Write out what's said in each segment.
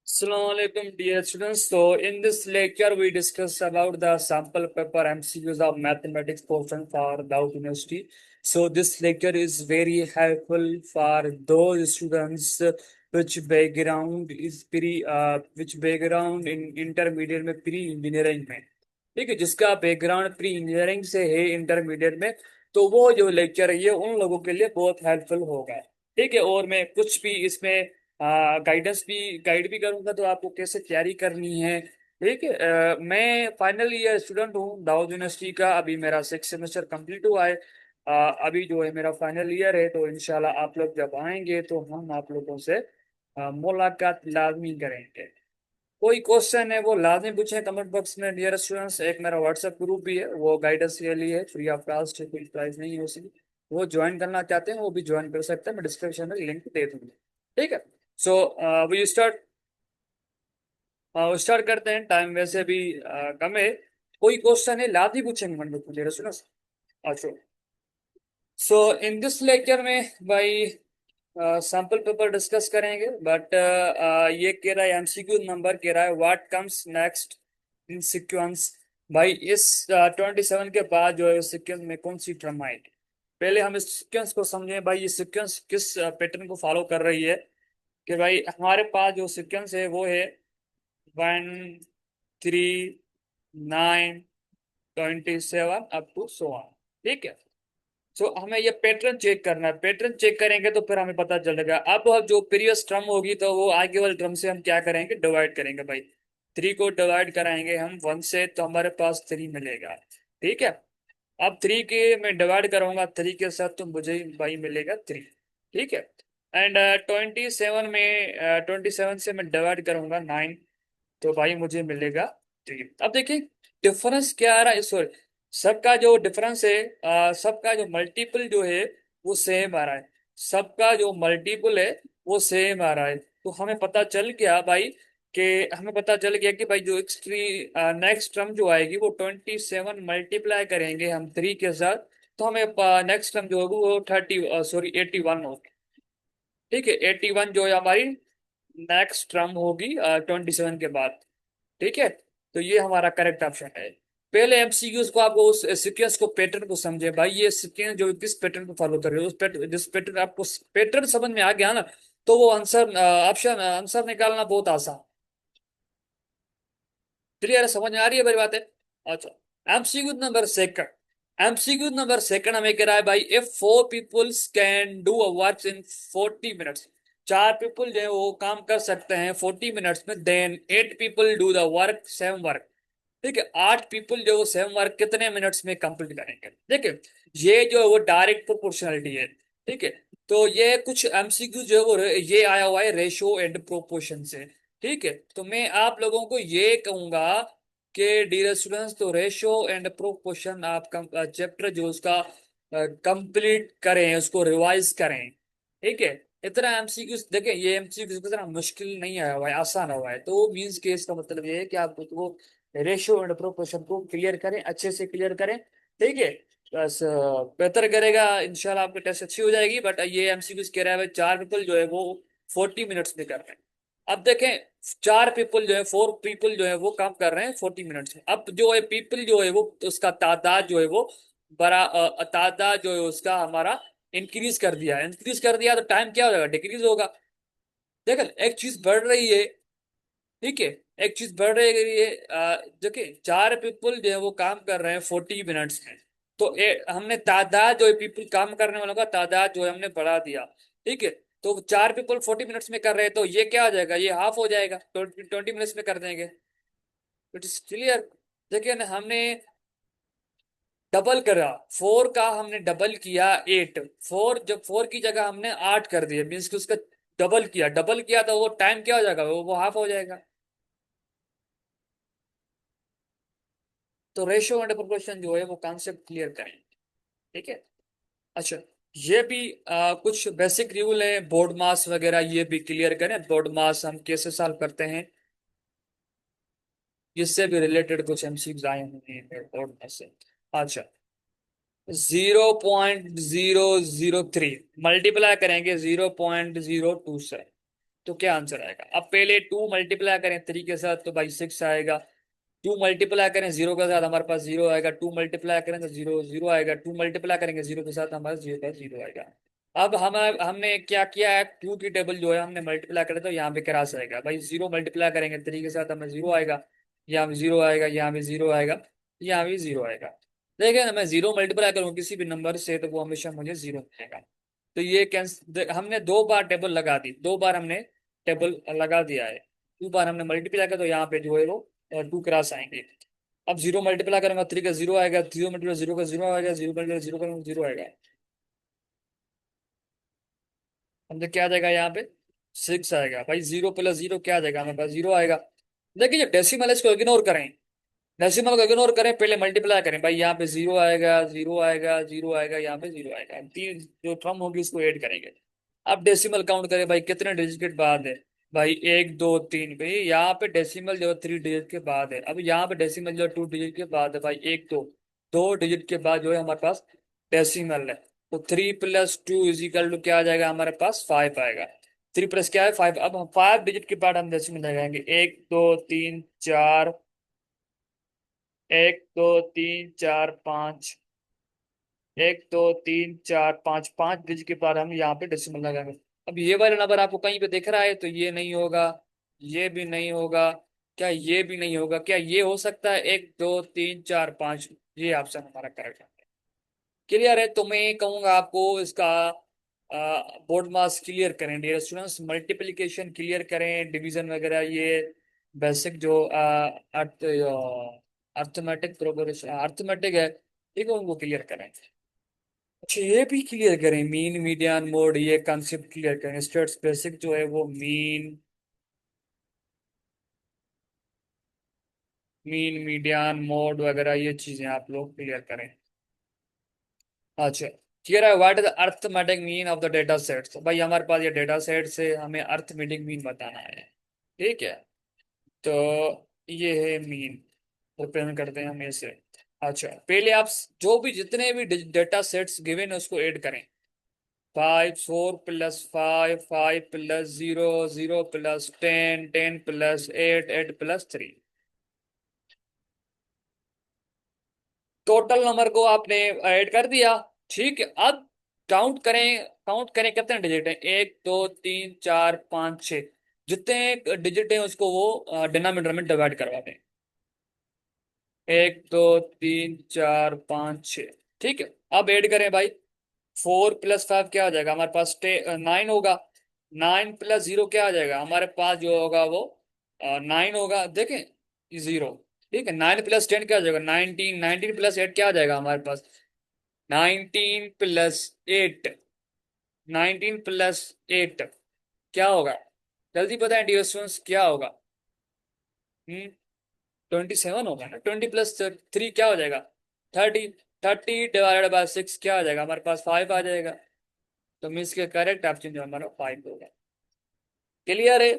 Assalamualaikum dear students. So in this lecture we discuss about the sample paper MCQs of mathematics portion for Dow University. So this lecture is very helpful for those students which background in intermediate में pre engineering में, ठीक है, जिसका background pre engineering से है intermediate में, तो वो जो लेक्चर है ये उन लोगों के लिए बहुत हेल्पफुल होगा। ठीक है, और मैं कुछ भी इसमें गाइड भी करूंगा तो आपको कैसे तैयारी करनी है। ठीक है, मैं फाइनल ईयर स्टूडेंट हूँ दाऊद यूनिवर्सिटी का। अभी मेरा 6 सेमेस्टर कंप्लीट हुआ है। अभी जो है मेरा फाइनल ईयर है, तो इंशाल्लाह आप लोग जब आएंगे तो हम आप लोगों से मुलाकात लाजमी करेंगे। कोई क्वेश्चन है वो लाजमी पूछें कमेंट बॉक्स में डियर स्टूडेंट्स। एक मेरा व्हाट्सएप ग्रुप भी है, वो गाइडेंस के लिए है, फ्री ऑफ कॉस्ट है, कोई प्राइस नहीं है उसकी। वो ज्वाइन करना चाहते हैं वो भी ज्वाइन कर सकते हैं, मैं डिस्क्रिप्शन में लिंक दे दूंगा। ठीक है, सो वी स्टार्ट करते हैं। टाइम वैसे भी कम है। कोई क्वेश्चन है लाजमी पूछेंगे कमेंट बॉक्स में डियर स्टूडेंट्स। अच्छा, सो इन दिस लेक्चर में भाई सैंपल पेपर डिस्कस करेंगे, बट ये कह रहा है एमसीक्यू नंबर कह रहा है what comes next in sequence. भाई इस 27 के बाद जो है सीक्वेंस में कौन सी टर्म आएगी। पहले हम इस सीक्वेंस को समझें भाई, ये सीक्वेंस किस पैटर्न को फॉलो कर रही है। कि भाई हमारे पास जो सीक्वेंस है वो है 1, 3, 9, 27 अप टू 100। ठीक है, सो हमें ये पैटर्न चेक करना है। पैटर्न चेक करेंगे तो फिर हमें पता चलेगा। अब जो प्रीवियस टर्म होगी तो वो आगे वाले टर्म से हम क्या करेंगे, डिवाइड करेंगे भाई। 3 को डिवाइड कराएंगे हम 1 से तो हमारे पास 3 मिलेगा। ठीक है, अब 3 के मैं डिवाइड करूंगा 3 के साथ तो मुझे भाई मिलेगा 3। ठीक है, एंड 27 से मैं डिवाइड करूंगा 9, तो भाई मुझे मिलेगा 3। अब देखिए डिफरेंस क्या आ रहा है, सॉरी, सबका जो डिफरेंस है, सबका जो मल्टीपल जो है वो सेम आ रहा है। सबका जो मल्टीपल है वो सेम आ रहा है। तो हमें पता चल गया भाई कि हमें पता चल गया कि भाई जो एक्सट्री नेक्स्ट टर्म जो आएगी वो 27 मल्टीप्लाई करेंगे हम 3 के साथ, तो हमें नेक्स्ट टर्म जो होगी वो 81 होगी। ठीक है, 81 जो है हमारी नेक्स्ट टर्म होगी 27 के बाद। ठीक है, तो ये हमारा करेक्ट ऑप्शन है। पहले एमसीक्यूज को आपको उस सीक्वेंस को पैटर्न को समझे भाई, ये सीक्वेंस जो किस पैटर्न को फॉलो कर रहे हो, उस पैटर्न जिस पैटर्न आपको पैटर्न समझ में आ गया ना, तो वो आंसर ऑप्शन आंसर निकालना बहुत आसान। क्लियर है, समझ में आ रही है मेरी बात है। अच्छा, एमसीक्यू नंबर सेकंड हमें कह रहा है भाई, if 4 peoples can do a work in 40 minutes. 4 people जो है वो काम कर सकते हैं 40 मिनट्स में, then 8 people do the work 7 work. ठीक है, 8 पीपल जो वो 7 वर्क कितने मिनट्स में कंप्लीट करेंगे। देखिए ये जो है वो डायरेक्ट प्रोपोर्शनलिटी है। ठीक है, तो ये कुछ एमसीक्यू जो है वो ये आया हुआ है रेशो एंड प्रोपोर्शन से। ठीक है, तो मैं आप लोगों को ये कहूंगा कि डियर स्टूडेंट्स, तो रेशो एंड प्रोपोर्शन आप चैप्टर जो उसका कंप्लीट करें, उसको रिवाइज करें। ठीक है, इतना एमसीक्यू देखें, ये एमसीक्यू इतना मुश्किल नहीं आया हुआ है, आसान हुआ है। तो मींस के इसका मतलब ये है कि आप वो रेशियो एंड प्रोपोर्शन को क्लियर करें, अच्छे से क्लियर करें। ठीक है, बस बेहतर करेगा इंशाल्लाह, आपकी टेस्ट अच्छी हो जाएगी। बट ये एमसीक्यूज कह रहा है भाई 4 पीपल जो है वो 40 मिनट्स में कर रहे हैं। अब देखें 4 पीपल जो है 4 पीपल जो है वो काम कर रहे हैं 40 मिनट्स में। अब जो है पीपल जो है वो उसका तादाद जो है वो बड़ा तादाद जो है उसका हमारा इंक्रीज कर दिया तो टाइम क्या हो जाएगा, डिक्रीज होगा। देखो एक चीज बढ़ रही है। ठीक है, एक चीज बढ़ रही है। देखिए 4 पीपल जो है वो काम कर रहे हैं 40 मिनट्स में, तो हमने तादाद जो है पीपल काम करने वालों का तादाद जो है हमने बढ़ा दिया। ठीक है, तो 4 पीपल 40 मिनट्स में कर रहे हैं तो ये क्या हो जाएगा, ये हाफ हो जाएगा, 20 मिनट्स में कर देंगे। It is clear. देखिए ना, हमने डबल करा, 4 का हमने डबल किया 8। जब 4 की जगह हमने 8 कर दिया, मीन्स कि उसका डबल किया तो वो टाइम क्या हो जाएगा, वो हाफ हो जाएगा। तो रेशियो एंड प्रोपोर्शन जो है वो कॉन्सेप्ट क्लियर करें। ठीक है, अच्छा, ये भी कुछ बेसिक रूल है, बोर्ड मास वगैरह ये भी क्लियर करें। बोर्ड मास हम कैसे सॉल्व करते हैं, इससे भी रिलेटेड कुछ एमसीक्यूज आए हुए हैं बोर्ड मास से। अच्छा, 0.003 मल्टीप्लाई करेंगे 0.02 से। तो क्या आंसर आएगा? अब पहले 2 मल्टीप्लाई करें 3 के साथ तो भाई 6 आएगा। 2 मल्टीप्लाई करें 0 के साथ हमारे पास 0 आएगा। 2 मल्टीप्लाई करें तो 0 0 आएगा। 2 मल्टीप्लाई करेंगे 0 के साथ हमारे 0 का 0 आएगा। अब हमने क्या किया है, 2 की टेबल जो है हमने मल्टीप्लाई करें तो यहाँ पे क्रॉस आएगा भाई। 0 मल्टीप्लाई करेंगे 3 के साथ हमें 0 आएगा। यहाँ भी 0 आएगा, यहाँ भी 0 आएगा, यहाँ भी 0 आएगा। देखिए ना, मैं 0 मल्टीप्लाई करूँ किसी भी नंबर से तो वो हमेशा मुझे 0 मिलेगा। तो ये कैंसिल, हमने 2 बार टेबल लगा दी, 2 बार हमने टेबल लगा दिया है। 2 बार हमने मल्टीप्लाई किया तो यहाँ पे जो है वो 2 क्रॉस आएंगे। अब 0 मल्टीप्लाई करेंगे 3 का 0 आएगा। 0 मल्टीप्लाई 0 का 0 आएगा। 0 मल्टीप्लाई 0 का 0 आएगा। हमने क्या आ जाएगा यहाँ पे? 6 आएगा भाई। 0 प्लस 0 क्या आ जाएगा हमारे पास? 0 आएगा। देखिए जो डेसिमल है इसको इग्नोर करें। डेसिमल को इग्नोर करें, पहले मल्टीप्लाई करें भाई। यहाँ पे 0 आएगा, 0 आएगा, 0 आएगा, यहाँ पे 0 आएगा। तीन जो टर्म होगी इसको ऐड करेंगे। अब डेसिमल काउंट करें भाई, कितने डिजिट के बाद है? भाई 1 2 3। भाई यहाँ पे डेसिमल जो है 3 डिजिट के बाद है। अब यहाँ पे डेसिमल जो है 2 डिजिट के बाद है भाई। 1 2, 2 डिजिट के बाद जो है हमारे पास डेसिमल है। तो 3 + 2 = क्या आ जाएगा हमारे पास? 5 आएगा। 3 प्लस क्या है? 5। अब हम 5 डिजिट के बाद हम डेसिमल लगाएंगे। 1 2 3 4, 1 2 3 4 5, 1 2 3 4 5, 5 डिजिट के बाद हम यहाँ पे डेसिमल लगाएंगे। अब ये वाला नंबर आपको कहीं पे दिख रहा है तो ये नहीं होगा, ये भी नहीं होगा, क्या ये भी नहीं होगा? क्या ये हो सकता है? 1 2 3 4 5, ये ऑप्शन हमारा करेक्ट है। क्लियर है? तो मैं कहूंगा आपको इसका बोर्ड मास क्लियर करें डियर स्टूडेंट्स। मल्टीप्लिकेशन क्लियर करें, डिवीजन वगैरह, ये बेसिक जो अर्थ अर्थमेटिक प्रोग्रेशन अर्थमेटिक है, ठीक है, उनको क्लियर करें। अच्छा ये भी क्लियर करें, मीन मीडियन मोड, ये कंसेप्ट क्लियर करें। स्टेट्स बेसिक जो है वो मीन मीडियन मोड वगैरह ये चीजें आप लोग क्लियर करें। अच्छा क्लियर है? What is arithmetic mean of the data sets? भाई हमारे पास ये डेटा सेट से हमें अर्थमेटिक मीन बताना है। ठीक है, तो ये है मीन, रिप्रेजेंट करते हैं हम इसे। अच्छा पहले आप जो भी जितने भी डेटा सेट्स गिवन है उसको ऐड करें। 5 4 + 5, 5 + 0, 0 + 10, 10 + 8, 8 + 3। टोटल नंबर को आपने ऐड कर दिया। ठीक है, अब काउंट करें, काउंट करें कितने डिजिट हैं। 1 2 3 4 5 6, जितने डिजिट हैं उसको वो डिनोमिनेटर में डिवाइड करवा दें। 1 2 3 4 5 6। ठीक है, अब ऐड करें भाई। 4 + 5 क्या आ जाएगा हमारे पास? 9 होगा। 9 + 0 क्या आ जाएगा हमारे पास? जो होगा वो 9 होगा। देखें 0। ठीक है, 9 + 10 क्या आ जाएगा? 19। 19 + 8 क्या आ जाएगा हमारे पास? 19 + 8। 19 + 8 क्या होगा? जल्दी बताएं डियर स्टूडेंट्स, क्या होगा? 27 होगा ना। 20 + 3 क्या हो जाएगा? 30। 30 ÷ 6 क्या आ जाएगा हमारे पास? 5 आ जाएगा। तो मीन्स के करेक्ट ऑप्शन जो हमारा 5 होगा। क्लियर है?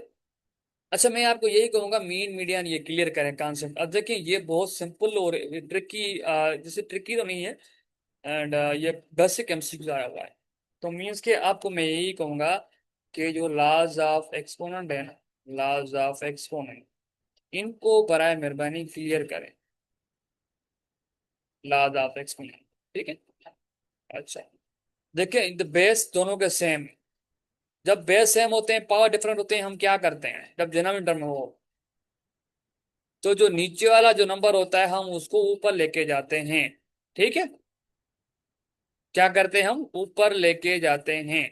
अच्छा मैं आपको यही कहूंगा, मीन मीडियन ये क्लियर करें कॉन्सेप्ट। अब देखिए ये बहुत सिंपल और ट्रिकी, जैसे ट्रिकी तो नहीं है, एंड ये बेसिक एमसीक्यू आया हुआ है। तो मीन्स के आपको मैं यही कहूंगा कि जो लॉज ऑफ एक्सपोनेंट है ना, लॉज ऑफ एक्सपोनेंट, इनको बराए मेहरबानी क्लियर करें। लॉज ऑफ एक्सपोनेंट, ठीक है। अच्छा देखिए द बेस दोनों के सेम। जब बेस सेम होते हैं, पावर डिफरेंट होते हैं, हम क्या करते हैं जब डिनोमिनेटर में हो, तो जो नीचे वाला जो नंबर होता है हम उसको ऊपर लेके जाते हैं। ठीक है, क्या करते हैं? हम ऊपर लेके जाते हैं।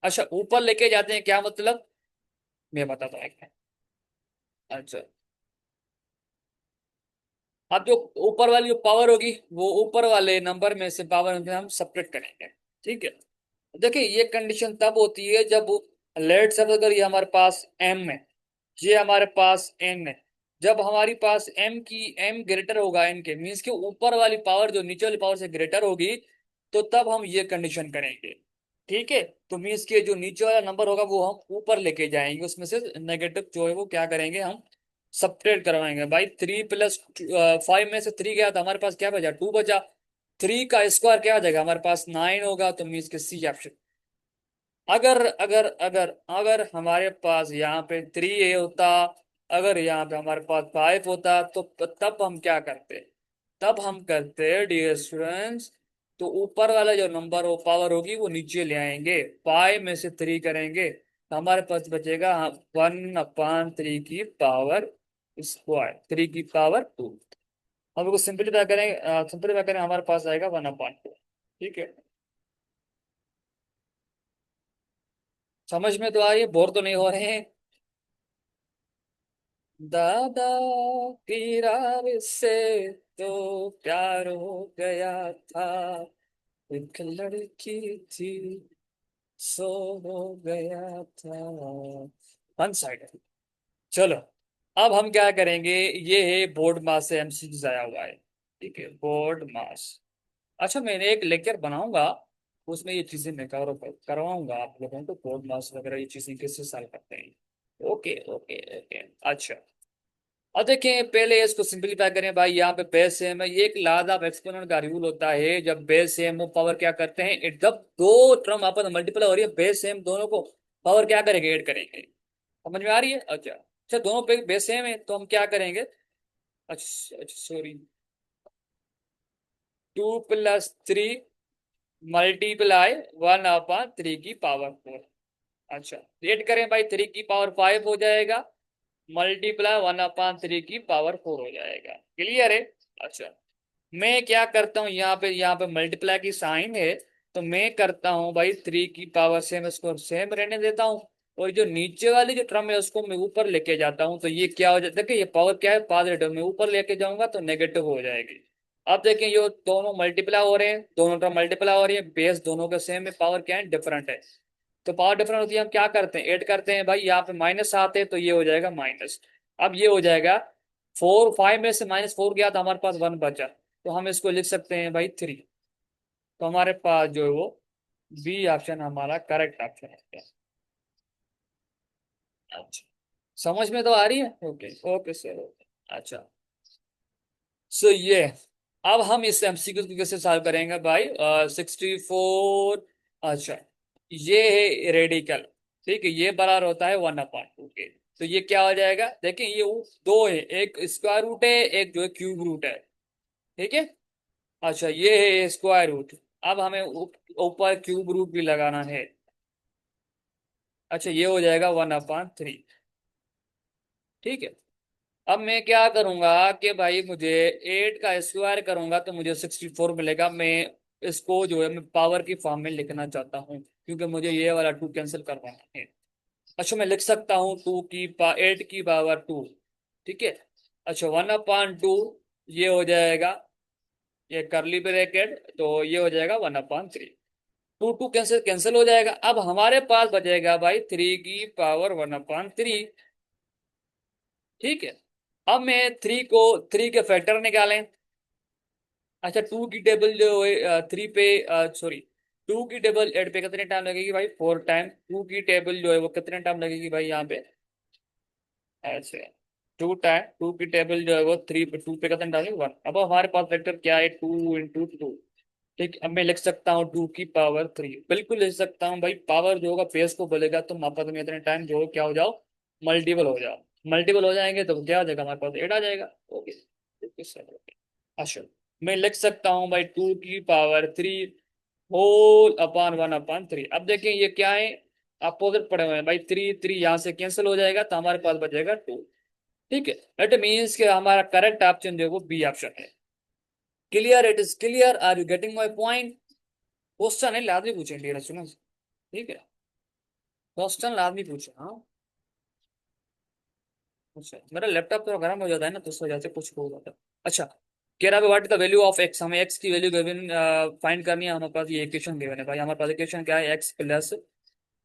अच्छा ऊपर लेके जाते हैं क्या मतलब? मैं बताता हूँ अच्छा, अब जो ऊपर वाली जो पावर होगी वो ऊपर वाले नंबर में से पावर में हम सब्ट्रैक्ट करेंगे। ठीक है, देखिए ये कंडीशन तब होती है जब लेट सब, अगर ये हमारे पास m है, ये हमारे पास n है, जब हमारी पास m की m ग्रेटर होगा n के, मीन्स के ऊपर वाली पावर जो नीचे वाली पावर से ग्रेटर होगी, तो तब हम ये कंडीशन करेंगे। ठीक है, तो मीन्स के जो नीचे वाला नंबर होगा वो हम ऊपर लेके जाएंगे, उसमें से नेगेटिव जो है वो क्या करेंगे हम? सब्ट्रैक्ट करवाएंगे भाई। 3 + 5 में से 3 गया तो हमारे पास क्या बचा? 2 बचा। 3 का स्क्वायर क्या आ जाएगा हमारे पास? 9 होगा। तो मीन्स के सी ऑप्शन। अगर अगर अगर अगर हमारे पास यहाँ पे 3 होता, अगर यहाँ पे हमारे पास 5 होता, तो तब हम क्या करते? तब हम करते डियर स्टूडेंट्स, तो ऊपर वाला जो नंबर वो पावर होगी वो नीचे ले आएंगे, 5 में से 3 करेंगे तो हमारे पास बचेगा 1/3 की पावर स्क्वायर, 3 की पावर 2। हम इसको सिंपलीफाई करेंगे, सिंपलीफाई करेंगे, हमारे पास आएगा 1/2। ठीक है, समझ में तो आ रही है, बोर तो नहीं हो रहे हैं? दादा की राह से तो प्यार हो गया था, एक लड़की थी, सो हो गया था। One side. चलो, अब हम क्या करेंगे? ये है बोर्ड मास से एमसीक्यू आया हुआ है। ठीक है, बोर्ड मास। अच्छा, मैंने एक लेक्चर बनाऊंगा, उसमें ये चीजें मैं करवाऊंगा आप लोगों को, बोर्ड मास वगैरह ये चीजें कैसे सॉल्व करते हैं। Okay okay okay. अच्छा, और देखें पहले इसको सिंपलीफाई करें भाई, यहाँ पे बेस सेम है, ये एक लॉ ऑफ एक्सपोनेंट का रूल होता है, जब बेस सेम हो पावर क्या करते हैं, जब दो टर्म आपस में मल्टीप्लाई हो रही है बेस सेम, दोनों को पावर क्या करेंगे, ऐड करेंगे। समझ में आ रही है? अच्छा अच्छा, दोनों पे बेस सेम है तो हम क्या करेंगे? अच्छा अच्छा सॉरी, 2 + 3 मल्टीप्लाई 1/3 की पावर 4। अच्छा, ऐड करें भाई, 3 की पावर 5 हो जाएगा, मल्टीप्लाई 1/3 की पावर 4 हो जाएगा। क्लियर है? अच्छा, मैं क्या करता हूँ, यहाँ पे मल्टीप्लाई की साइन है, तो मैं करता हूँ भाई 3 की पावर सेम, इसको सेम रहने देता हूँ, और जो नीचे वाली जो टर्म है उसको मैं ऊपर लेके जाता हूँ, तो ये क्या हो जाता है? देखिए ये पावर क्या है, पॉजिटिव, मैं ऊपर लेके जाऊंगा तो नेगेटिव हो जाएगी। अब देखें ये दोनों मल्टीप्लाई हो रहे हैं, दोनों टर्म मल्टीप्लाई हो रही है, बेस दोनों का सेम है, पावर क्या है, डिफरेंट है। तो पावर डिफरेंट होती है, हम क्या करते हैं, ऐड करते हैं भाई, यहाँ पे माइनस आते हैं तो ये हो जाएगा माइनस। अब ये हो जाएगा 4, 5 में से -4 गया तो हमारे पास 1 बचा, तो हम इसको लिख सकते हैं भाई 3। तो हमारे पास जो है वो बी ऑप्शन हमारा करेक्ट ऑप्शन है। अच्छा, समझ में तो आ रही है? Okay okay sir, okay. अच्छा, सो ये, अब हम इस एमसीक्यू को कैसे सॉल्व करेंगे भाई? 64। अच्छा, ये है रेडिकल, ठीक है, ये बराबर होता है 1/2 के, तो ये क्या हो जाएगा? देखिए ये दो है, एक स्क्वायर रूट है, एक जो है क्यूब रूट है। ठीक है, अच्छा ये है स्क्वायर रूट, अब हमें ऊपर क्यूब रूट भी लगाना है। अच्छा, ये हो जाएगा 1/3। ठीक है, अब मैं क्या करूंगा कि भाई मुझे 8 का स्क्वायर करूंगा तो मुझे 64 मिलेगा। मैं इसको जो है मैं पावर की फॉर्म में लिखना चाहता हूँ, क्योंकि मुझे ये वाला 2 कैंसिल करवाना है। अच्छा, मैं लिख सकता हूँ 8 की पावर 2। ठीक है, अच्छा 1/2, ये हो जाएगा, ये करली ब्रैकेट, तो ये हो जाएगा 1/3। टू टू कैंसिल कैंसिल हो जाएगा, अब हमारे पास बचेगा भाई 3 की पावर 1/3। ठीक है, अब मैं 3 के फैक्टर निकालें। अच्छा, 2 की टेबल जो है 3 पे, सॉरी, 2 की टेबल 8 पे कितने टाइम लगेगी भाई? 4 टाइम। 2 की टेबल जो है वो कितने टाइम लगेगी भाई यहाँ पे? ऐसे 2 टाइम, 2 की टेबल जो है वो 2 पे कितने टाइम लगेगी? 1। अब हमारे पास वेक्टर क्या है? 2 × 2। ठीक, अब मैं लिख सकता हूँ 2 की पावर 3, बिल्कुल लिख सकता हूँ भाई, पावर जो होगा बेस को बोलेगा तो आपस में इतने टाइम जो क्या हो जाओ, मल्टीपल हो जाओ। मल्टीपल हो जाएंगे तो क्या हो जाएगा, हमारे पास 8 आ जाएगा। Okay okay sir, okay. अच्छा, मैं लिख सकता हूँ भाई 2 की पावर 3 होल/1/3। अब देखिए ये क्या है, अपोजिट पड़े हुए हैं भाई, 3 3 यहाँ से कैंसिल हो जाएगा तो हमारे पास बचेगा 2। ठीक है, इट मीन्स कि हमारा करेक्ट ऑप्शन जो है वो बी ऑप्शन है। Clear? It is clear? Are you getting my point? Question है, लाजमी पूछे डियर स्टूडेंट्स। ठीक है, क्वेश्चन लाजमी पूछे, हाँ। अच्छा, मेरा लैपटॉप थोड़ा गर्म हो जाता है ना, तो उस वजह से कुछ हो जाता है। अच्छा, कह रहा है what is the value of x, हमें एक्स की वैल्यू गिवन फाइंड करनी है, हमारे पास ये इक्वेशन गिवन है भाई, हमारे पास इक्वेशन क्या है, x +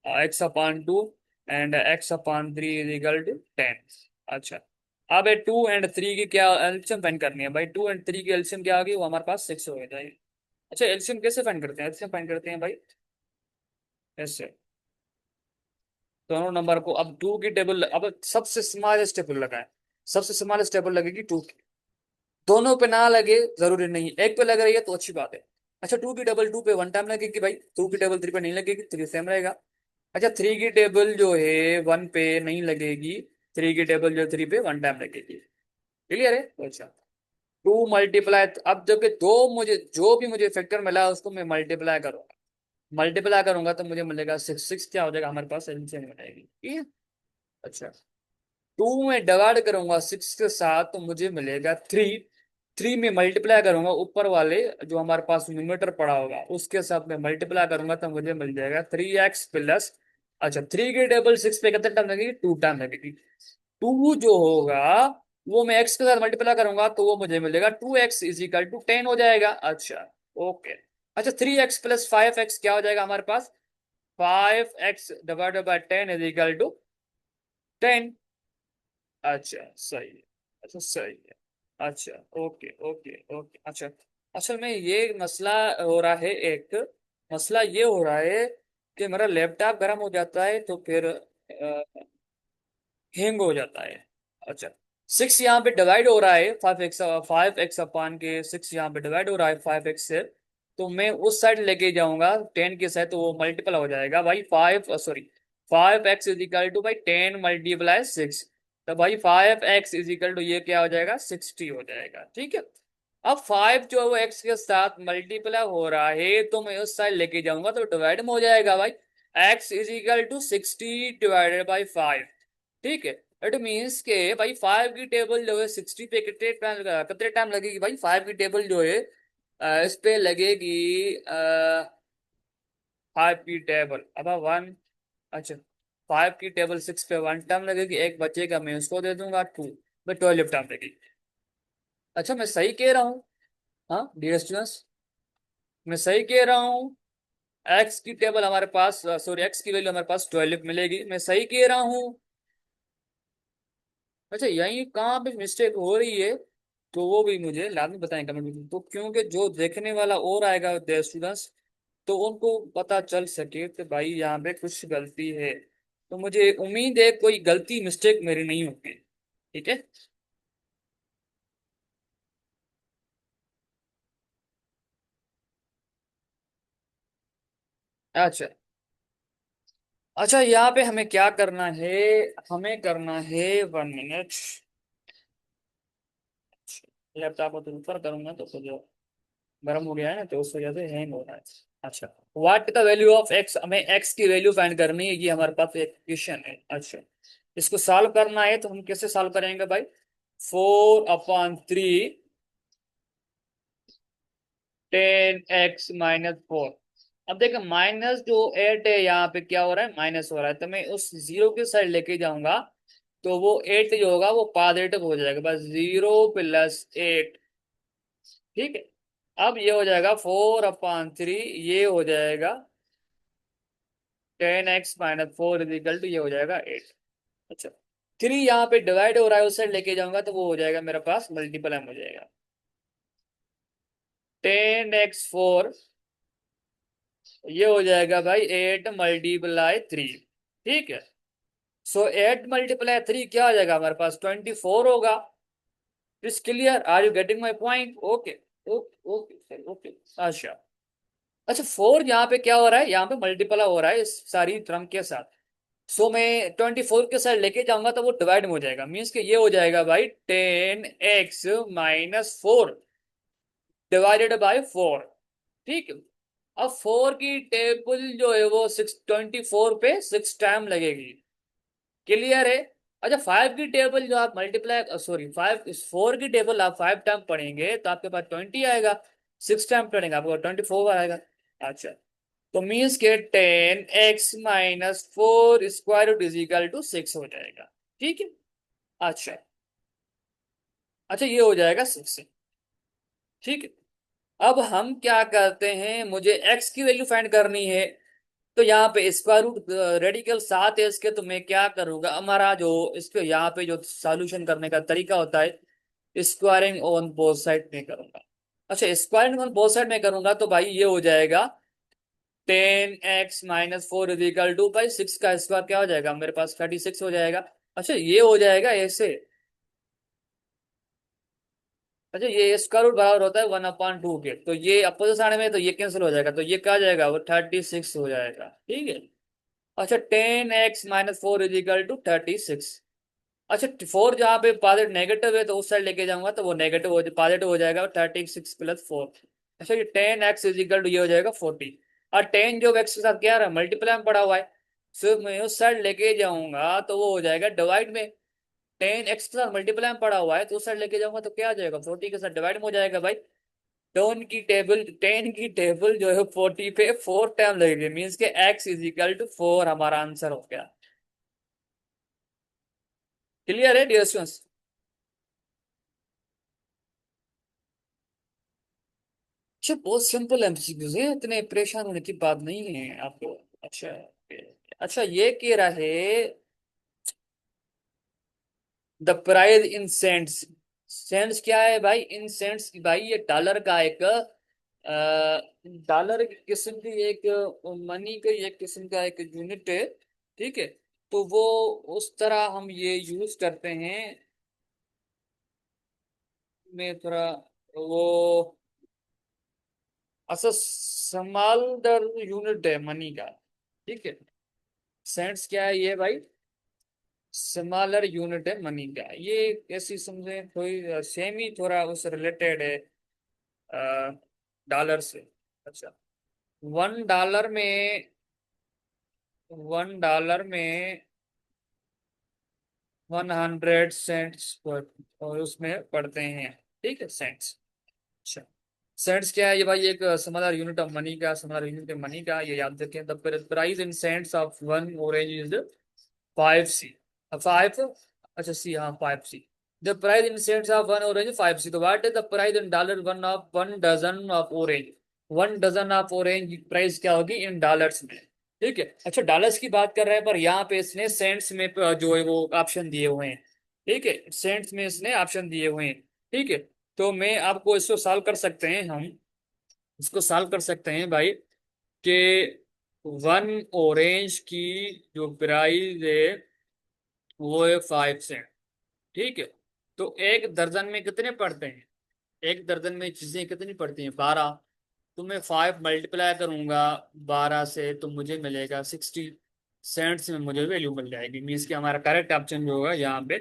x/2 and x/3 is equal to 10। अच्छा, अब 2 और 3 की क्या एलसीएम फाइंड करनी है भाई? 2 और 3 की एलसीएम क्या होगी, वो हमारे पास 6 हो जाएगी। अच्छा, एलसीएम कैसे फाइंड करते हैं? एलसीएम फाइंड करते हैं भाई ऐसे, दोनों नंबर को, अब 2 की टेबल, अब सबसे स्मॉलेस्ट टेबल लगाए, सबसे स्मॉलेस्ट टेबल लगेगी 2 की, दोनों पे ना लगे जरूरी नहीं, एक पे लग रही है तो अच्छी बात है। अच्छा, 2 की टेबल 2 पे 1 टाइम लगेगी भाई, 2 की टेबल 3 पे नहीं लगेगी, 3 सेम रहेगा। अच्छा, थ्री की टेबल जो है वन पे नहीं लगेगी, थ्री की टेबल जो थ्री पे वन टाइम लगेगी। क्लियर है? अच्छा, टू मल्टीप्लाई, अब जब कि दो, मुझे जो भी मुझे फैक्टर मिला उसको मैं मल्टीप्लाई करूंगा, मल्टीप्लाई करूंगा तो मुझे मिलेगा सिक्स, सिक्स क्या हो जाएगा हमारे पास, एलसीएम हो जाएगी, ठीक है। अच्छा, टू में डिवाइड करूंगा सिक्स के साथ तो मुझे मिलेगा थ्री, थ्री में मल्टीप्लाई करूंगा ऊपर वाले जो हमारे पास न्यूमरेटर पड़ा होगा उसके साथ में मल्टीप्लाई करूंगा तो मुझे मिल जाएगा थ्री एक्स प्लस, अच्छा थ्री की टेबल सिक्स पे कितने टाइम लगेगी, टू टाइम लगेगी। टू जो होगा वो मैं एक्स के साथ मल्टीप्लाई करूंगा तो वो मुझे मिलेगा two x is equal to ten हो जाएगा। अच्छा, ओके। अच्छा, three x plus five x क्या हो जाएगा हमारे पास, five x divided by ten is equal to ten. अच्छा सही है, अच्छा सही है। अच्छा, ओके ओके ओके। अच्छा, असल में ये मसला हो रहा है, एक मसला ये हो रहा है कि मेरा लैपटॉप गर्म हो जाता है तो फिर हैंग हो जाता है। अच्छा, सिक्स यहाँ पे डिवाइड हो रहा है फाइव एक्स अपान के सिक्स यहाँ पे डिवाइड हो रहा है फाइव एक्स से, तो मैं उस साइड लेके जाऊंगा टेन के साथ तो वो मल्टीपल हो जाएगा भाई, five sorry, five x is equal to भाई टेन मल्टीप्लाई सिक्स, तो भाई five x is equal to ये क्या हो जाएगा, सिक्सटी हो जाएगा, ठीक है। अब फाइव जो है वो एक्स के साथ मल्टीप्लाई हो रहा है तो मैं उस साइड लेके जाऊंगा तो डिवाइड में हो जाएगा भाई, x is equal to sixty divided by five, ठीक है। इट मीन्स के भाई फाइव की टेबल जो है सिक्सटी पे कितने टाइम लगेगी भाई, फाइव की टेबल जो है इस पे लगेगी फाइव की टेबल अब वन, अच्छा फाइव की टेबल सिक्स पे वन टाइम लगेगी, एक बचेगा मैं उसको दे दूंगा टू, मैं ट्वेल्व टाइम लगेगी। अच्छा, मैं सही कह रहा हूँ? हाँ डियर स्टूडेंट्स, मैं सही कह रहा हूँ? एक्स की टेबल हमारे पास, सॉरी एक्स की वैल्यू हमारे पास ट्वेल्व मिलेगी, मैं सही कह रहा हूँ? अच्छा, यही कहाँ पे मिस्टेक हो रही है तो वो भी मुझे लाजमी बताएं कमेंट में, तो क्योंकि जो देखने वाला और आएगा देयर स्टूडेंट्स तो उनको पता चल सके कि भाई यहाँ पे कुछ गलती है, तो मुझे उम्मीद है कोई गलती मिस्टेक मेरी नहीं होगी, ठीक है। अच्छा, अच्छा यहाँ पे हमें क्या करना है, हमें करना है वन मिनट, लैपटॉप को तो ऊपर करूंगा तो फिर गर्म हो गया है ना तो उस वजह से हैंग हो रहा है। अच्छा, what the value of x, हमें एक्स की वैल्यू फाइंड करनी है, ये हमारे पास एक क्वेश्चन है। अच्छा, इसको सॉल्व करना है तो हम कैसे सॉल्व करेंगे भाई, four upon three ten x minus four. अब देखो माइनस जो एट है यहाँ पे क्या हो रहा है, माइनस हो रहा है, तो मैं उस जीरो के साइड लेके जाऊंगा तो वो एट जो होगा वो पॉजिटिव हो जाएगा, बस जीरो प्लस एट, ठीक है। अब ये हो जाएगा फोर अपॉन थ्री, ये हो जाएगा ten x minus four is equal to ये हो जाएगा एट। अच्छा, थ्री यहाँ पे डिवाइड हो रहा है उस साइड लेके जाऊंगा तो वो हो जाएगा मेरे पास मल्टीपल एम हो जाएगा, टेन एक्स फोर, ये हो जाएगा भाई एट मल्टीप्लाई थ्री, ठीक है। सो एट मल्टीप्लाई थ्री क्या हो जाएगा हमारे पास, ट्वेंटी फोर होगा। Is clear, are you getting my point? Okay okay okay okay. अच्छा, अच्छा फोर यहाँ पे क्या हो रहा है, यहाँ पे मल्टीपल हो रहा है इस सारी टर्म के साथ, सो मैं ट्वेंटी फोर के साइड लेके जाऊंगा तो वो डिवाइड में हो जाएगा, मीन्स कि ये हो जाएगा भाई ten x minus four divided by four, ठीक है। अब फोर की टेबल जो है वो सिक्स, ट्वेंटी फोर पे सिक्स टाइम लगेगी, क्लियर है। अच्छा, फाइव की टेबल जो आप मल्टीप्लाई, सॉरी फाइव, इस फोर की टेबल आप फाइव टाइम पढ़ेंगे तो आपके पास ट्वेंटी आएगा, सिक्स टाइम पढ़ेंगे आपको ट्वेंटी फोर आएगा। अच्छा, तो मीन्स के ten x minus four square root is equal to six हो जाएगा, ठीक है। अच्छा, अच्छा ये हो जाएगा सिक्स, ठीक है। अब हम क्या करते हैं, मुझे एक्स की वैल्यू फाइंड करनी है, तो यहाँ पे स्क्वायर रूट रेडिकल सात है इसके, तो मैं क्या करूंगा, हमारा जो इसके यहाँ पे जो सॉल्यूशन करने का तरीका होता है स्क्वायरिंग ऑन बोथ साइड में करूंगा। अच्छा, स्क्वायरिंग ऑन बोथ साइड में करूंगा तो भाई ये हो जाएगा ten x minus four is equal to भाई सिक्स का स्क्वायर क्या हो जाएगा मेरे पास, थर्टी सिक्स हो जाएगा। अच्छा, ये हो जाएगा ऐसे, अच्छा ये स्क्वायर रूट बराबर होता है वन अपॉन टू के, तो ये अपोजिट साइड में तो ये कैंसिल हो जाएगा तो ये क्या आ जाएगा, वो थर्टी सिक्स हो जाएगा, ठीक है। अच्छा 10x-4 इज इक्वल टू 36। अच्छा 4 जहाँ पे पॉजिटिव नेगेटिव है तो उस साइड लेके जाऊंगा तो वो नेगेटिव हो पॉजिटिव हो जाएगा 36 + 4। अच्छा ये 10x इज इक्वल टू ये हो जाएगा 40। और 10 जो x के साथ क्या रहा मल्टीप्लाई में पड़ा हुआ है, सिर्फ मैं उस साइड लेके जाऊंगा तो वो हो जाएगा डिवाइड में। 10x के साथ मल्टीप्लाई में पड़ा हुआ है तो उस साइड लेके जाऊंगा तो क्या आ जाएगा 40 के साथ डिवाइड में हो जाएगा भाई। 10 की टेबल जो है 40 पे 4 टाइम लगेगी, मीन्स के x इज इक्वल टू 4 हमारा आंसर हो गया। क्लियर है डियर स्टूडेंट्स? अच्छा बहुत सिंपल एमसीक्यूज है, इतने परेशान होने की बात नहीं है आपको। अच्छा अच्छा ये कह रहा है the price in cents. Cents क्या है भाई? इन सेंट्स भाई ये डॉलर का एक डॉलर किस्म की एक मनी का एक किस्म का एक यूनिट है। ठीक है, तो वो उस तरह हम ये यूज करते हैं। मैं थोड़ा वो अच्छा स्मॉल यूनिट है मनी का। ठीक है, सेंट्स क्या है ये भाई? स्मॉलर यूनिट है मनी का। ये कैसी समझे, थोड़ी सेम ही थोड़ा उस रिलेटेड है डॉलर से। अच्छा 1 डॉलर में 1 डॉलर में 100 सेंट्स पर और उसमें पढ़ते हैं। ठीक है सेंट्स। अच्छा सेंट्स क्या है ये भाई? एक स्मॉलर यूनिट ऑफ मनी का, स्मॉलर यूनिट ऑफ मनी का ये याद रखें। The price in cents of one orange is 5C। 5, अच्छा सी, हाँ 5C। The price in cents of one orange 5C। तो what is the price in dollar one of 1 dozen of orange? 1 dozen of orange price क्या होगी in dollars में? ठीक है, अच्छा dollars की बात कर रहे हैं पर यहाँ पे इसने सेंट्स में जो है वो ऑप्शन दिए हुए हैं। ठीक है, सेंट्स में इसने ऑप्शन दिए हुए हैं। ठीक है, तो मैं आपको इसको सॉल्व कर सकते हैं हम। इसको सॉल्व कर सकते हैं भाई कि 1 ऑरेंज की जो प्राइस है वो है 5 सेंट। ठीक है, तो एक दर्जन में कितने पड़ते हैं? एक दर्जन में चीजें कितनी पड़ती हैं? 12। तो मैं 5 मल्टीप्लाई करूंगा 12 से तो मुझे मिलेगा 60 सेंट्स में मुझे वैल्यू मिल जाएगी। मीन्स कि हमारा करेक्ट ऑप्शन जो होगा यहाँ पे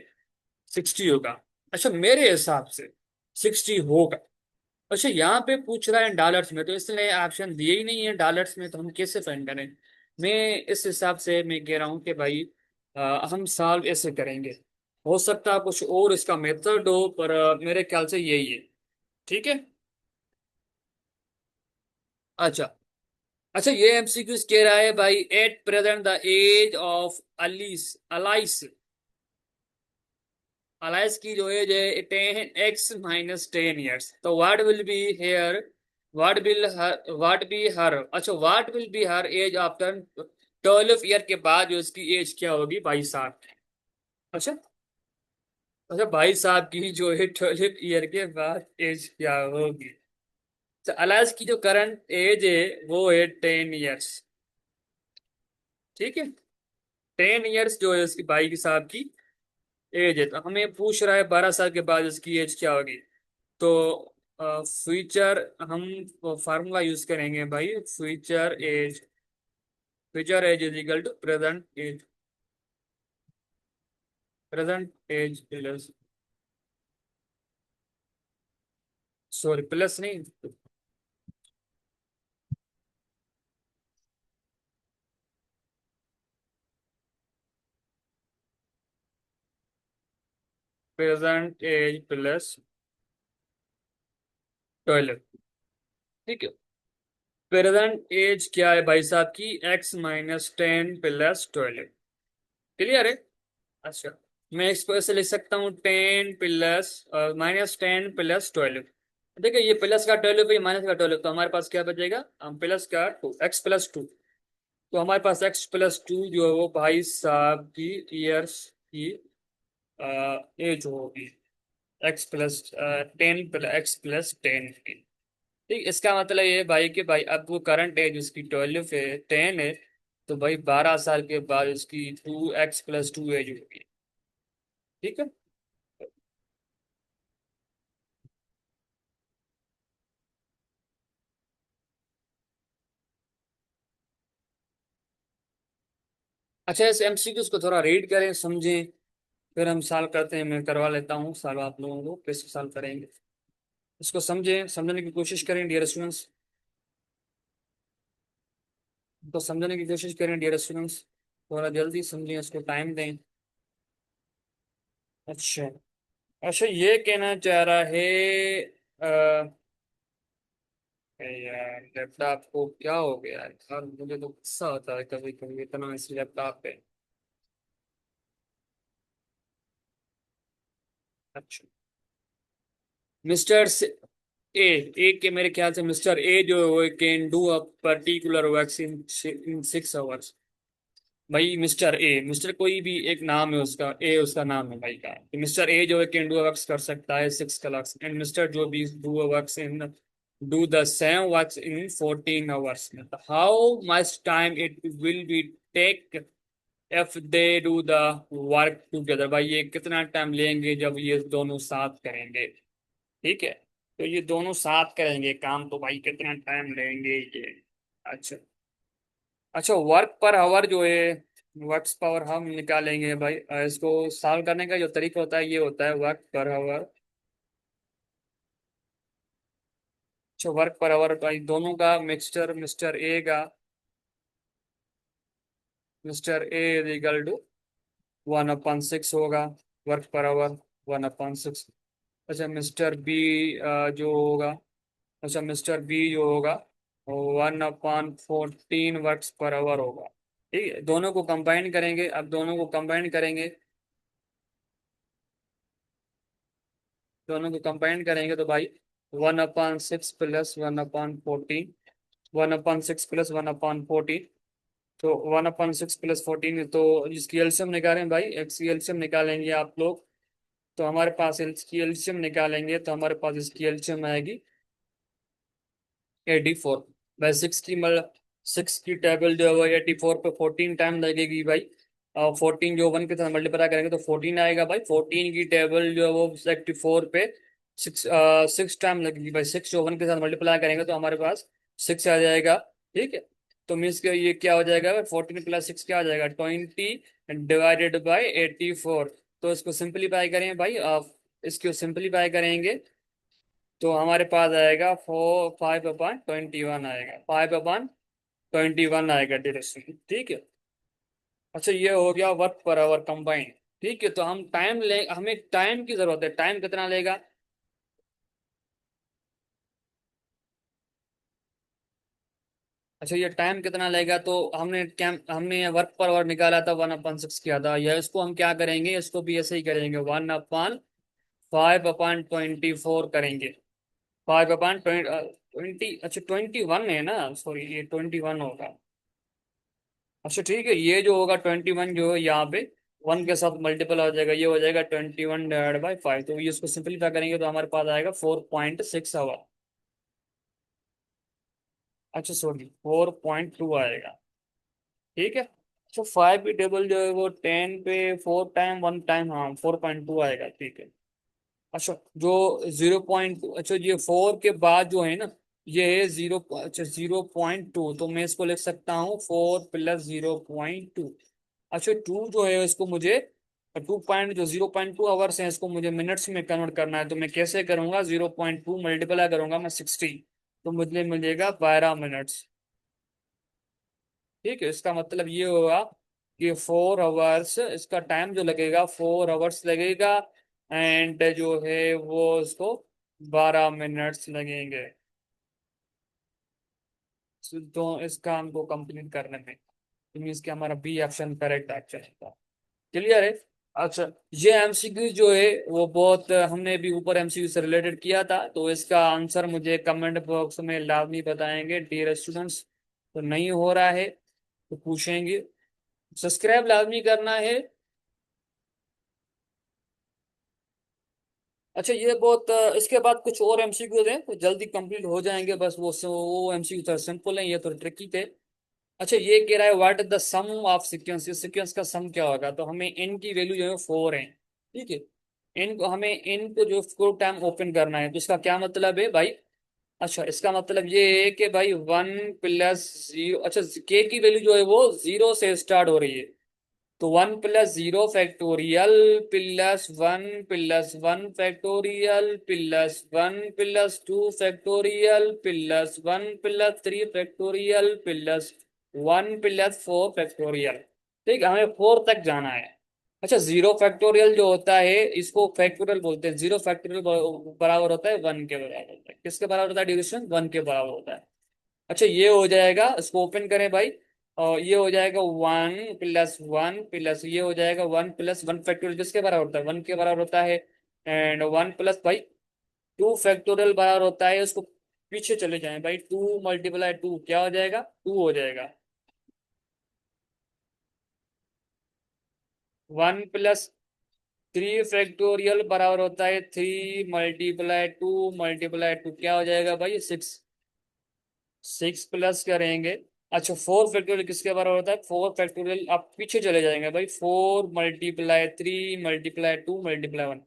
60 होगा। अच्छा मेरे हिसाब से 60 होगा। अच्छा यहाँ पे पूछ रहा है डॉलर्स में, तो इसलिए ऑप्शन दिए ही नहीं है डॉलर्स में, तो हम कैसे फाइंड करें? मैं इस हिसाब से मैं कह रहा हूँ कि भाई हम सॉल्व ऐसे करेंगे। हो सकता है कुछ और इसका मेथड हो पर मेरे ख्याल से यही है। ठीक है। अच्छा अच्छा ये एमसीक्यूज कह रहा है भाई at present the age of Alice Alice. Alice की जो एज है 10x-10 years। तो what will be her, what be her अच्छा what will be her age after 12 year के बाद जो इसकी एज क्या होगी 22 साल। अच्छा अच्छा 22 साल की जो है 12 ईयर के बाद एज क्या होगी? तो अलाइस की जो करंट एज है वो है 10 ईयर्स। ठीक है, 10 ईयर्स जो है उसकी भाई साहब की एज है। तो हमें पूछ रहा है 12 साल के बाद उसकी एज क्या होगी। तो फ्यूचर हम फार्मूला यूज करेंगे भाई। Future age is equal to present age. Present age plus, sorry plus नहीं, प्रेजेंट एज प्लस 12। ठीक है, प्रेजेंट एज क्या है भाई साहब की? x-10 + 12। क्लियर है? अच्छा मैं इसको ऐसे लिख सकता हूँ 10 प्लस -10 + 12। देखिए ये प्लस का 12 है, माइनस का 12, तो हमारे पास क्या बचेगा? प्लस का 2, x+2। तो हमारे पास x+2 जो है वो भाई साहब की ईयर्स की एज होगी। x+10 की। ठीक, इसका मतलब ये है भाई कि भाई अब वो करंट एज उसकी 12 है, 10 है। तो भाई 12 साल के बाद उसकी 2x+2 एज होगी। ठीक है। अच्छा, इस एमसीक्यूज को थोड़ा रीड करें, समझें, फिर हम सॉल्व करते हैं। मैं करवा लेता हूँ सॉल्व आप लोगों को, कैसे सॉल्व करेंगे इसको समझें, समझने की कोशिश करें डियर स्टूडेंट्स। तो समझने की कोशिश करें डियर स्टूडेंट्स, थोड़ा जल्दी समझें, इसको टाइम दें। अच्छा। अच्छा, ये कहना चाह रहा है यार लैपटॉप को क्या हो गया है यार, मुझे तो गुस्सा आता है कभी कभी इतना इस लैपटॉप पे। अच्छा, मिस्टर ए, ए के मेरे ख्याल से मिस्टर ए जो है वो can do a particular work in 6 hours. भाई मिस्टर ए, मिस्टर कोई भी एक नाम है उसका, ए उसका नाम है भाई का, तो मिस्टर ए जो है कैन डू वर्क्स कर सकता है 6 क्लॉक्स, एंड मिस्टर जो भी do works in do the same works in 14 hours. How much time it will be take if they do the work together. भाई ये कितना टाइम लेंगे जब ये दोनों साथ करेंगे। ठीक है, तो ये दोनों साथ करेंगे काम, तो भाई कितना टाइम लेंगे ये। अच्छा। अच्छा, वर्क पर आवर जो है, वर्क पर हम निकालेंगे भाई, इसको सॉल्व करने का जो तरीका होता है ये होता है वर्क पर आवर। अच्छा, वर्क पर आवर भाई दोनों का mixture, mister A is equal to 1/6 होगा, वर्क पर आवर 1/6। अच्छा मिस्टर बी जो होगा, अच्छा मिस्टर बी जो होगा 1/14 वर्क्स पर आवर होगा। ठीक है, दोनों को कंबाइन करेंगे, अब दोनों को कंबाइन करेंगे, दोनों को कंबाइन करेंगे तो भाई 1/6 प्लस 1/14, 1/6 प्लस 1/14, तो 1/6 प्लस 14, तो इसकी एलसीएम निकालें भाई, इसकी एलसीएम निकालेंगे आप लोग, तो हमारे पास इसकी एलसीएम निकालेंगे तो हमारे पास इसकी एलसीएम आएगी 84। भाई सिक्स की टेबल जो है वो 84 पे 14 टाइम लगेगी भाई, और 14 जो 1 के साथ मल्टीप्लाई करेंगे तो 14 आएगा भाई, 14 की टेबल जो है वो 84 पे सिक्स सिक्स टाइम लगेगी भाई, 6 जो 1 के साथ मल्टीप्लाई करेंगे तो हमारे पास 6 आ जाएगा। ठीक है, तो मीन्स के ये क्या हो जाएगा, 14 + 6 क्या आ जाएगा, 20 डिवाइडेड बाई 84। तो इसको सिंप्लीफाई करें भाई, आप इसको सिंप्लीफाई करेंगे तो हमारे पास आएगा 5/21 आएगा, 5/21 आएगा डायरेक्शन। ठीक है। अच्छा, ये हो गया वर्क पर आवर कंबाइन। ठीक है, तो हम टाइम ले, हमें टाइम की जरूरत है, टाइम कितना लेगा। अच्छा, ये टाइम कितना लेगा, तो हमने वर्क पर आवर निकाला था 1/6 किया था, या इसको हम क्या करेंगे, इसको भी ऐसे ही करेंगे 1/5/24 करेंगे, 5/20। अच्छा 21 है ना, सॉरी ये 21 होगा। अच्छा ठीक है, ये जो होगा 21 जो है यहाँ पे 1 के साथ मल्टीपल हो जाएगा, ये हो जाएगा 21/5, तो ये इसको सिंपलीफाई करेंगे तो हमारे पास आएगा 4.6 आवर। अच्छा सॉरी 4.2 आएगा। ठीक है, तो 5 की टेबल जो है वो 10 पे 4 टाइम 1 टाइम, हाँ 4.2 आएगा। ठीक है। अच्छा, जो 0.2, अच्छा ये 4 के बाद जो है ना, ये है 0, अच्छा 0.2, तो मैं इसको लिख सकता हूँ 4 + 0.2। अच्छा 2 जो है इसको मुझे 0.2 आवर्स है, इसको मुझे मिनट्स में कन्वर्ट करना है, तो मैं कैसे करूंगा, 0.2 मल्टीप्लाई करूंगा मैं 60, तो मुझे मिलेगा 12 मिनट्स। ठीक है, इसका मतलब ये होगा कि 4 आवर्स, इसका टाइम जो लगेगा 4 आवर्स लगेगा, एंड जो है वो उसको 12 मिनट्स लगेंगे, तो इस काम को कंप्लीट करने में, मीन्स कि हमारा बी ऑप्शन करेक्ट ऑप्शन था। क्लियर है। अच्छा, ये एमसीक्यू जो है वो बहुत हमने भी ऊपर एमसीक्यू से रिलेटेड किया था, तो इसका आंसर मुझे कमेंट बॉक्स में लाजमी बताएंगे डियर स्टूडेंट्स, तो नहीं हो रहा है तो पूछेंगे, सब्सक्राइब लाजमी करना है। अच्छा, ये बहुत इसके बाद कुछ और एमसीक्यूज हैं तो जल्दी कंप्लीट हो जाएंगे, बस वो एमसीक्यू थोड़ा सिंपल है, ये तो ट्रिकी थे। अच्छा, ये कह रहा है what is the sum of sequence, sequence का सम क्या होगा, तो हमें इन की वैल्यू जो है 4 है। ठीक है, इन को जो फोर टाइम ओपन करना है, तो इसका क्या मतलब है भाई। अच्छा, इसका मतलब ये है कि भाई 1 + 0, अच्छा के की वैल्यू जो है वो 0 से स्टार्ट हो रही है, तो 1 + 0 factorial +1 + 1 factorial +1 + 2 factorial +1 + 3 factorial +1 + 4 factorial. ठीक, हमें 4 तक जाना है। अच्छा, 0 फैक्टोरियल जो होता है इसको फैक्टोरियल बोलते हैं। 0 फैक्टोरियल बराबर होता है 1 के बराबर होता है। किसके बराबर होता है ड्यूरेशन? 1 के बराबर होता है। अच्छा, ये हो जाएगा, इसको ओपन करें भाई। और ये हो जाएगा 1 + 1 प्लस ये हो जाएगा 1 + 1 फैक्टोरियल किसके बराबर होता है? 1 के बराबर होता है। एंड 1 + भाई 2 फैक्टोरियल बराबर होता है, उसको पीछे चले जाएं भाई। 2 × 2 क्या हो जाएगा? 2 हो जाएगा। 1 + 3 फैक्टोरियल बराबर होता है 3 × 2 × 2 क्या हो जाएगा भाई? 6। 6 प्लस करेंगे। अच्छा, 4 फैक्टोरियल किसके बराबर होता है? 4 फैक्टोरियल आप पीछे चले जाएंगे भाई। 4 × 3 × 2 × 1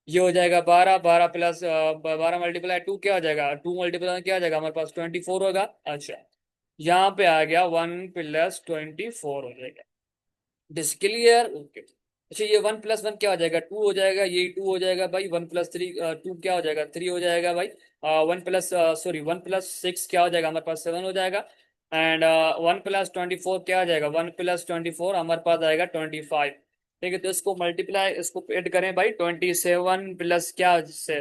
ये हो जाएगा 12। 12 + 12 × 2 क्या हो जाएगा? 2 × 1 क्या हो जाएगा? हमारे पास 24 होगा। अच्छा, यहाँ पे आ गया 1 + 24 हो जाएगा। This clear? ओके। अच्छा, ये 1 + 1 क्या हो जाएगा? 2 हो जाएगा। ये 2 हो जाएगा भाई। 1 + 3 2 क्या हो जाएगा? 3 हो जाएगा भाई। 1 + 6 क्या हो जाएगा? हमारे पास 7 हो जाएगा। एंड 1 + 24 क्या हो जाएगा? 1 + 24 हमारे पास आएगा 25। ठीक है, तो इसको मल्टीप्लाई, इसको ऐड करें भाई। 27 प्लस क्या से?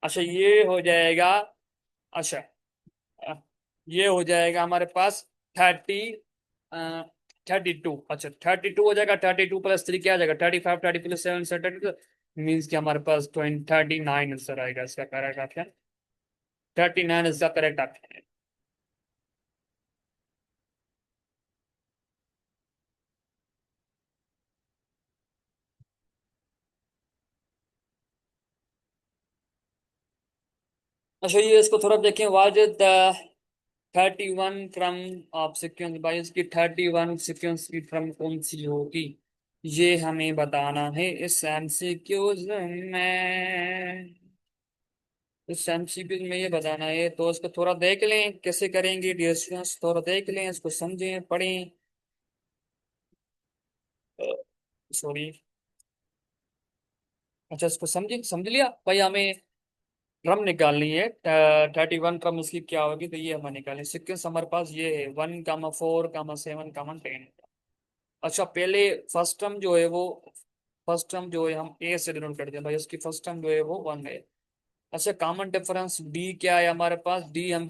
अच्छा, ये हो जाएगा। अच्छा, अ, ये हो जाएगा हमारे पास 30 32। अच्छा, 32 हो जाएगा। 32 + 3 क्या आ जाएगा? 35। 30 + 7 से 32 मीन्स कि हमारे पास 39 आंसर आएगा इसका करेक्ट ऑप्शन। 39 इसका करेक्ट ऑप्शन है। अच्छा, ये इसको थोड़ा देखें। Was the 31 from of sequence भाई, इसकी 31 सिक्वेंस की फ्रॉम कौन सी होगी? ये हमें बताना है इस एमसीक्यूज में। इस एमसीक्यू में ये बताना है, तो इसको थोड़ा देख लें कैसे करेंगे डिस्कस। थोड़ा देख लें, इसको समझें, पढ़ें। सॉरी। अच्छा, इसको समझे, समझ लिया भाई। हमें ट्रम निकालनी है। 31 ट्रम इसकी क्या होगी? तो ये हमें निकालनी सिक्वेंस। हमारे पास ये है 1, 4, 7, अच्छा, पहले फर्स्ट टर्म जो है वो, फर्स्ट टर्म जो है हम ए से डिनोट करते हैं भाई। उसकी फर्स्ट टर्म जो है वो 1 है। अच्छा, कॉमन डिफरेंस डी क्या है हमारे पास? डी हम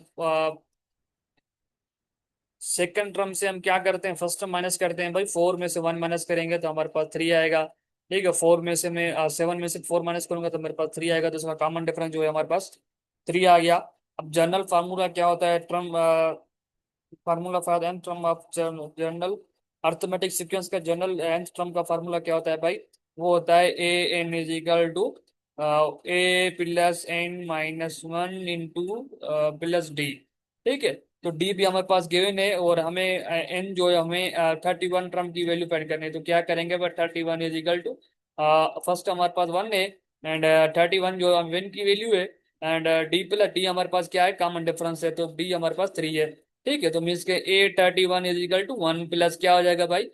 सेकंड टर्म से हम क्या करते हैं? फर्स्ट टर्म माइनस करते हैं भाई। 4 में से 1 माइनस करेंगे तो हमारे पास 3 आएगा। ठीक है, 4 में से मैं 7 में से 4 माइनस करूंगा तो मेरे पास 3 आएगा। तो इसका कॉमन डिफरेंस जो है हमारे पास 3 आ गया। अब जनरल फार्मूला क्या होता है? Term formula for n term of general arithmetic sequence का जनरल एन टर्म का फार्मूला क्या होता है भाई? वो होता है a n is equal to A + n - 1 into +d। ठीक है, तो डी भी हमारे पास गिवन है और हमें एन जो है हमें 31 टर्म की वैल्यू फाइंड करनी है। तो क्या करेंगे? But 31 is equal to, first हमारे पास 1 है एंड 31 जो वन की वैल्यू है। एंड डी हमारे पास क्या है? कॉमन डिफरेंस है, तो डी हमारे पास 3 है। ठीक है, तो मीन्स के A31 is equal to 1 plus क्या हो जाएगा भाई?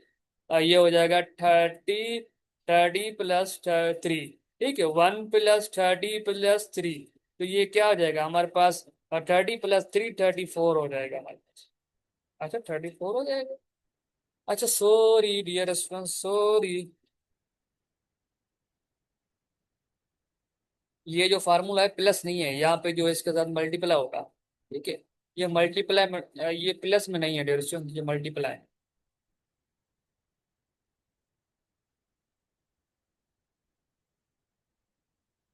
ये हो जाएगा 30 + 3। ठीक है, 1 + 30 + 3। तो ये क्या हो जाएगा हमारे पास? 30 + 3 34 हो जाएगा हमारे पास। अच्छा, 34 हो जाएगा। अच्छा, सॉरी डियर स्टूडेंट, सॉरी। ये जो फार्मूला है प्लस नहीं है, यहाँ पे जो है इसके साथ मल्टीप्लाई होगा। ठीक है, ये मल्टीप्लाई में, ये प्लस में नहीं है डियर स्टूडेंट, ये मल्टीप्लाई है।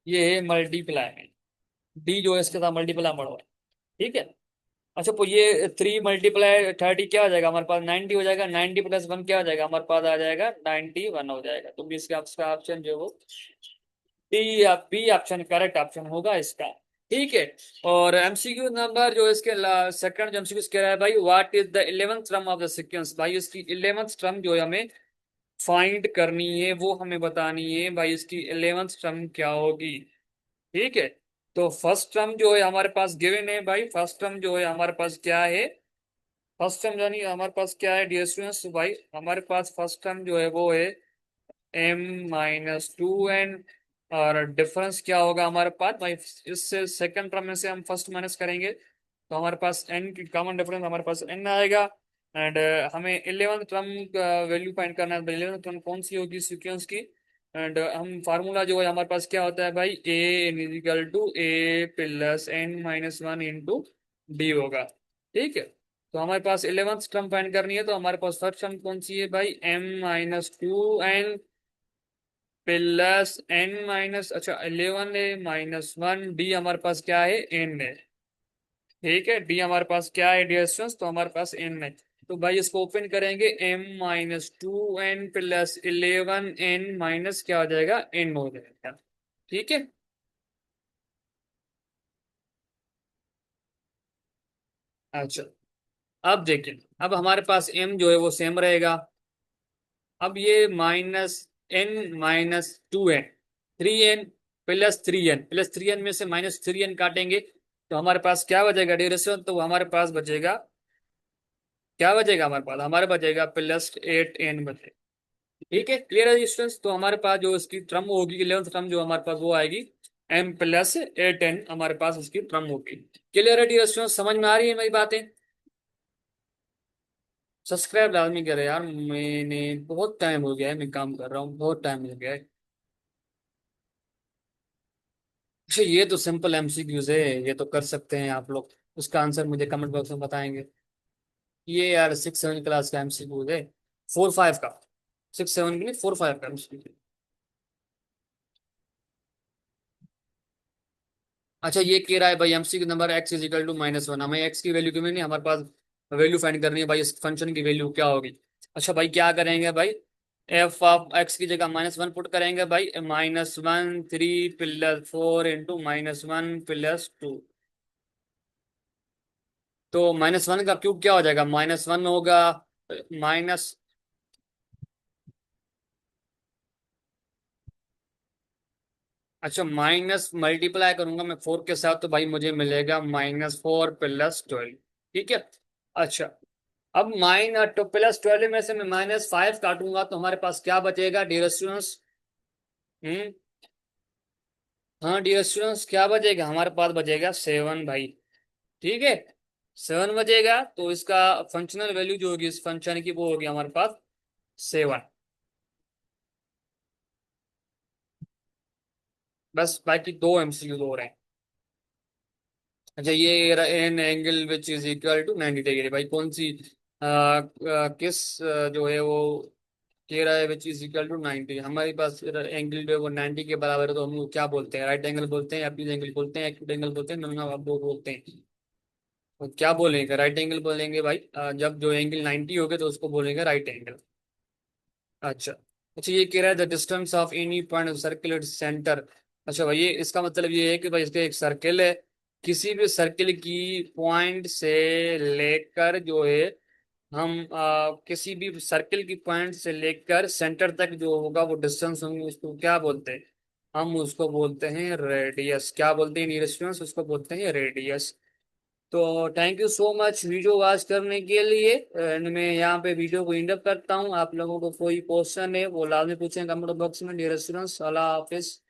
ये है मल्टीप्लाई में। डी जो है इसके साथ मल्टीप्लाई मत हो। ठीक है। अच्छा, तो ये 3 × 30 क्या हो जाएगा हमारे पास? 90 हो जाएगा। 90 + 1 क्या हो जाएगा हमारे पास? आ जाएगा 91 हो जाएगा। तो भी इसका आपका ऑप्शन जो है वो डी या बी ऑप्शन करेक्ट ऑप्शन होगा इसका। ठीक है। और एमसीक्यू नंबर जो इसके सेकंड जो एमसीक्यू कह रहा है भाई, what is the 11th term of the sequence? भाई इसकी 11th टर्म जो है हमें फाइंड करनी है, वो हमें बतानी है भाई। इसकी 11th टर्म क्या होगी? ठीक है, तो फर्स्ट टर्म जो है हमारे पास गिवन है भाई। फर्स्ट टर्म जो है हमारे पास क्या है? फर्स्ट टर्म यानी हमारे पास क्या है डियर स्टूडेंट्स भाई, हमारे पास फर्स्ट टर्म जो है वो है m-2n, और डिफरेंस क्या होगा हमारे पास भाई, इससे सेकंड टर्म में से हम फर्स्ट माइनस करेंगे तो हमारे पास n की कॉमन डिफरेंस हमारे पास n आएगा। एंड हमें 11th टर्म का वैल्यू फाइंड करना है। 11th टर्म कौन सी होगी सीक्वेंस की, एंड हम फार्मूला जो है हमारे पास क्या होता है भाई, a n is equal to a plus n-1 into D होगा। ठीक है, तो हमारे पास 11th टर्म फाइंड करनी है, तो हमारे पास फर्स्ट टर्म कौन सी है भाई, m-2n प्लस n-, अच्छा 11 है -1, डी हमारे पास क्या है n है। ठीक है, डी हमारे पास क्या है डियर स्टूडेंट्स, तो हमारे पास n है। तो भाई इसको ओपन करेंगे, m-2n प्लस 11n माइनस क्या हो जाएगा, n हो जाएगा। ठीक है, अच्छा अब देखिए, अब हमारे पास m जो है वो सेम रहेगा। अब ये -n-2n, 3n plus three N में से -3n काटेंगे तो हमारे पास क्या बचेगा डिरेशन, तो हमारे पास बचेगा, क्या बचेगा हमारे पास, हमारे बचेगा +8n बचेगा। ठीक है, क्लियर है स्टूडेंट्स, तो हमारे पास जो इसकी टर्म होगी 11th टर्म जो हमारे पास वो आएगी m+8n, हमारे पास इसकी टर्म होगी। क्लियर है डियर स्टूडेंट्स, समझ में आ रही है मेरी बातें। सब्सक्राइब लाजमी करें यार, मैंने बहुत टाइम हो गया है, मैं काम कर रहा हूँ, बहुत टाइम हो गया है। अच्छा ये तो सिंपल एमसीक्यूज है, ये तो कर सकते हैं आप लोग, उसका आंसर मुझे कमेंट बॉक्स में बताएंगे। ये यार 6-7 क्लास का एमसीक्यूज है, 4-5 का, 6-7 की नहीं, 4-5 का एमसीक्यू। अच्छा ये कह रहा है भाई MCQ number x is equal to -1, हमें x की वैल्यू क्यों नहीं, हमारे पास वैल्यू फाइंड करनी है भाई, इस फंक्शन की वैल्यू क्या होगी। अच्छा भाई क्या करेंगे भाई, एफ ऑफ एक्स की जगह -1 पुट करेंगे भाई, -1 3 + 4 इंटू -1 + 2। तो -1 का क्यूब क्या हो जाएगा, -1 होगा माइनस, अच्छा माइनस मल्टीप्लाई करूंगा मैं 4 के साथ तो भाई मुझे मिलेगा -4 + 12। ठीक है, अच्छा अब +12 में से मैं -5 काटूंगा तो हमारे पास क्या बचेगा डियर स्टूडेंट्स। हम्म, हाँ डियर स्टूडेंट्स क्या बचेगा, हमारे पास बचेगा 7 भाई। ठीक है, 7 बचेगा, तो इसका फंक्शनल वैल्यू जो होगी इस फंक्शन की वो होगी हमारे पास 7। बस बाकी दो एमसीक्यू हो रहे हैं। अच्छा ये an angle which is equal to 90 degree, भाई कौन सी किस जो है वो कह रहा है विच इज इक्वल टू 90, हमारे पास एंगल जो है वो 90 के बराबर है, तो हम लोग क्या बोलते हैं, राइट एंगल बोलते हैं, एक्यूट एंगल बोलते हैं, एक्यूट एंगल बोलते हैं, नॉन आप दो बोलते हैं। तो क्या बोलेंगे, राइट एंगल बोलेंगे भाई, जब जो एंगल 90 हो गए तो उसको बोलेंगे राइट एंगल। अच्छा, अच्छा ये कह रहा है the distance of any point circle centre. अच्छा भाई ये इसका मतलब ये है कि भाई इसका एक सर्किल है, किसी भी सर्किल की पॉइंट से लेकर जो है हम किसी भी सर्किल की पॉइंट से लेकर सेंटर तक जो होगा वो डिस्टेंस हम उसको क्या बोलते हैं, हम उसको बोलते हैं रेडियस। क्या बोलते हैं नियर स्टूडेंट्स, उसको बोलते हैं रेडियस। तो thank you so much video watch करने के लिए, एंड मैं यहाँ पे वीडियो को इंड अप करता हूँ। आप लोगों को कोई क्वेश्चन है वो लाजमी पूछें कमेंट बॉक्स में डियर स्टूडेंट्स। अल्लाह हाफिज।